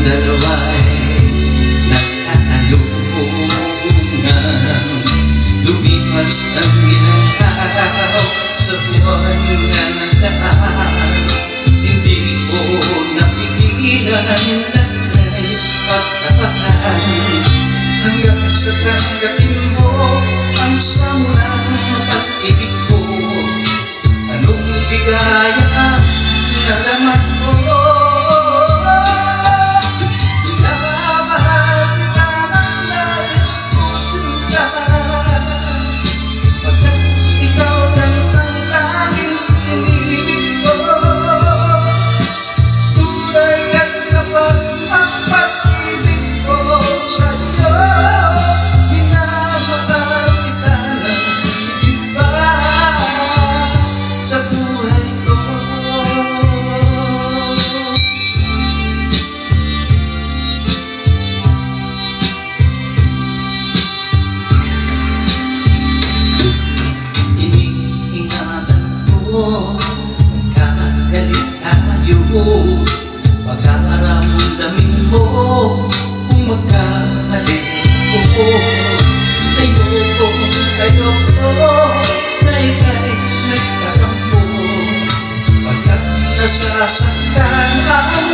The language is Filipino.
dalawa'y nagkaalungan. Lumipas ang ilang araw sa buwan na nagdaan. Hindi ko napigilan na ika'y pagtapakan, hanggang sa tanggapin mo ang samulang pag-ibig ko. Anong bigaya ang nalaman ko? Minamahal kita ng labis ko sinta, pagkat ikaw lang ang tanging inibig ko. Tunay at kapag ang pag-ibig ko sa'yo. Minamahal kita ng higit pa sa buhay ko. Iniingatan ko, magkagalit tayo, pagkakaramdamin mo kung magkamali ko. Ayoko na ika'y nagtatampo, pagkat nasasaktan ang